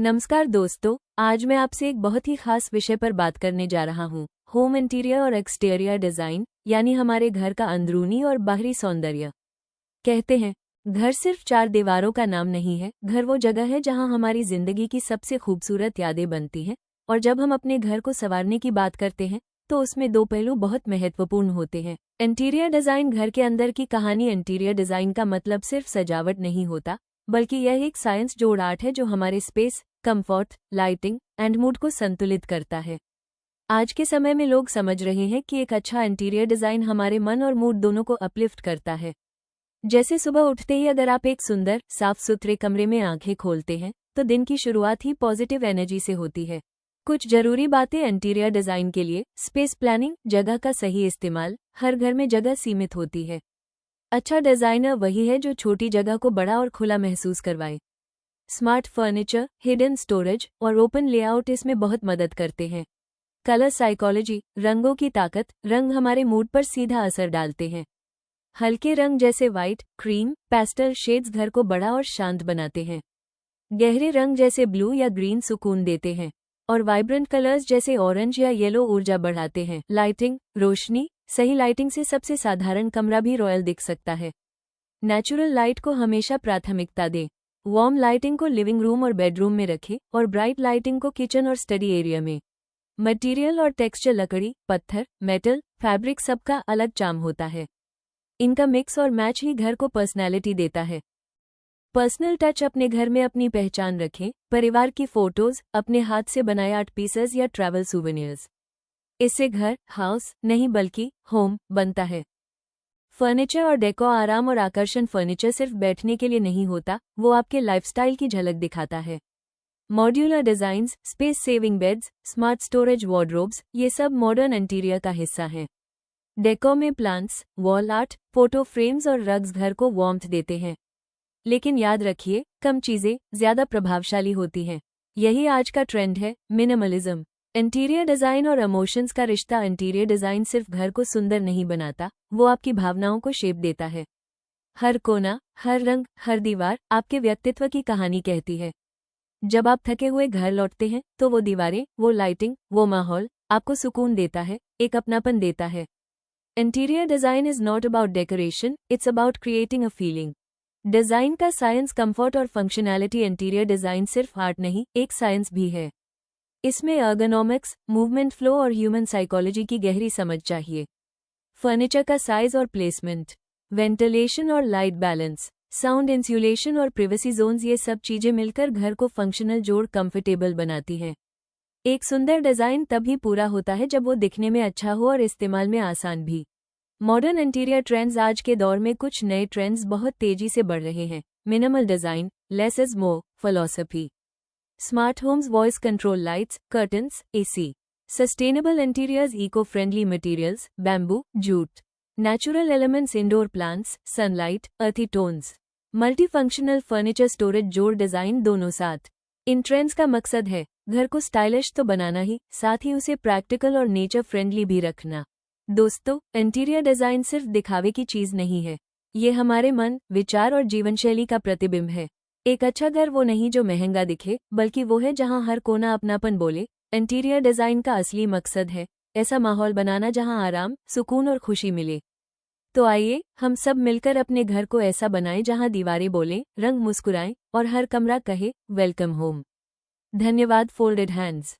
नमस्कार दोस्तों, आज मैं आपसे एक बहुत ही खास विषय पर बात करने जा रहा हूँ। होम इंटीरियर और एक्सटीरियर डिज़ाइन, यानी हमारे घर का अंदरूनी और बाहरी सौंदर्य। कहते हैं, घर सिर्फ चार दीवारों का नाम नहीं है। घर वो जगह है जहाँ हमारी जिंदगी की सबसे खूबसूरत यादें बनती हैं। और जब हम अपने घर को संवारने की बात करते हैं तो उसमें दो पहलू बहुत महत्वपूर्ण होते हैं। इंटीरियर डिज़ाइन घर के अंदर की कहानी। इंटीरियर डिज़ाइन का मतलब सिर्फ सजावट नहीं होता, बल्कि यह एक साइंस जोड़ आर्ट है जो हमारे space, comfort, lighting and mood को संतुलित करता है। आज के समय में लोग समझ रहे हैं कि एक अच्छा इंटीरियर डिज़ाइन हमारे मन और मूड दोनों को अपलिफ्ट करता है। जैसे सुबह उठते ही अगर आप एक सुंदर, साफ सुथरे कमरे में आंखें खोलते हैं तो दिन की शुरुआत ही पॉजिटिव एनर्जी से होती है। कुछ जरूरी बातें इंटीरियर डिज़ाइन के लिए। स्पेस प्लानिंग, जगह का सही इस्तेमाल। हर घर में जगह सीमित होती है। अच्छा डिज़ाइनर वही है जो छोटी जगह को बड़ा और खुला महसूस करवाए। स्मार्ट फर्नीचर, हिडन स्टोरेज और ओपन लेआउट इसमें बहुत मदद करते हैं। कलर साइकोलॉजी, रंगों की ताकत। रंग हमारे मूड पर सीधा असर डालते हैं। हल्के रंग जैसे वाइट, क्रीम, पेस्टल शेड्स घर को बड़ा और शांत बनाते हैं। गहरे रंग जैसे ब्लू या ग्रीन सुकून देते हैं। और वाइब्रेंट कलर्स जैसे ऑरेंज या येलो ऊर्जा बढ़ाते हैं। लाइटिंग, रोशनी। सही लाइटिंग से सबसे साधारण कमरा भी रॉयल दिख सकता है। नेचुरल लाइट को हमेशा प्राथमिकता दें। वार्म लाइटिंग को लिविंग रूम और बेडरूम में रखें और ब्राइट लाइटिंग को किचन और स्टडी एरिया में। मटेरियल और टेक्सचर, लकड़ी, पत्थर, मेटल, फैब्रिक, सबका अलग चार्म होता है। इनका मिक्स और मैच ही घर को पर्सनैलिटी देता है। पर्सनल टच, अपने घर में अपनी पहचान रखें। परिवार की फोटोज, अपने हाथ से बनाए आर्ट पीसेस या ट्रैवल सूवेनियर्स। इससे घर हाउस नहीं बल्कि होम बनता है। फर्नीचर और डेको, आराम और आकर्षण। फर्नीचर सिर्फ बैठने के लिए नहीं होता, वो आपके लाइफस्टाइल की झलक दिखाता है। Modular designs, space saving beds, smart storage wardrobes, ये सब मॉडर्न इंटीरियर का हिस्सा हैं। डेको में plants, wall art, photo frames और रग्स घर को वार्मथ देते हैं। लेकिन याद रखिए, कम चीजें ज्यादा प्रभावशाली होती हैं। यही आज का ट्रेंड है, मिनिमलिज्म। इंटीरियर डिजाइन और इमोशंस का रिश्ता। इंटीरियर डिजाइन सिर्फ घर को सुंदर नहीं बनाता, वो आपकी भावनाओं को शेप देता है। हर कोना, हर रंग, हर दीवार आपके व्यक्तित्व की कहानी कहती है। जब आप थके हुए घर लौटते हैं तो वो दीवारें, वो लाइटिंग, वो माहौल आपको सुकून देता है, एक अपनापन देता है। Interior design is not about decoration, it's about creating a feeling. Design का साइंस, कंफर्ट और फंक्शनैलिटी। इंटीरियर डिजाइन सिर्फ आर्ट नहीं, एक साइंस भी है। इसमें अर्गोनॉमिक्स, मूवमेंट फ्लो और ह्यूमन साइकोलॉजी की गहरी समझ चाहिए। फर्नीचर का साइज और प्लेसमेंट, वेंटिलेशन और लाइट बैलेंस, साउंड इंसुलेशन और प्रिवेसी जोन्स, ये सब चीजें मिलकर घर को फंक्शनल जोड़ कंफर्टेबल बनाती हैं। एक सुंदर डिजाइन तभी पूरा होता है जब वो दिखने में अच्छा हो और इस्तेमाल में आसान भी। मॉडर्न इंटीरियर ट्रेंड्स, आज के दौर में कुछ नए ट्रेंड्स बहुत तेजी से बढ़ रहे हैं। Minimal design, less is more philosophy. Smart homes, voice control lights, curtains, AC. Sustainable interiors, eco friendly materials, bamboo, jute. Natural elements, indoor plants, sunlight, earthy tones. Multi functional furniture, storage, जोड़ design दोनों साथ। इन trends का मकसद है घर को stylish तो बनाना ही, साथ ही उसे प्रैक्टिकल और नेचर फ्रेंडली भी रखना। दोस्तों, इंटीरियर डिजाइन सिर्फ दिखावे की चीज नहीं है, ये हमारे मन, विचार और जीवनशैली का प्रतिबिंब है। एक अच्छा घर वो नहीं जो महंगा दिखे, बल्कि वो है जहां हर कोना अपनापन बोले। इंटीरियर डिजाइन का असली मकसद है ऐसा माहौल बनाना जहां आराम, सुकून और खुशी मिले। तो आइए हम सब मिलकर अपने घर को ऐसा बनाएं जहां दीवारें बोलें, रंग मुस्कुराएं और हर कमरा कहे वेलकम होम। धन्यवाद। Folded hands.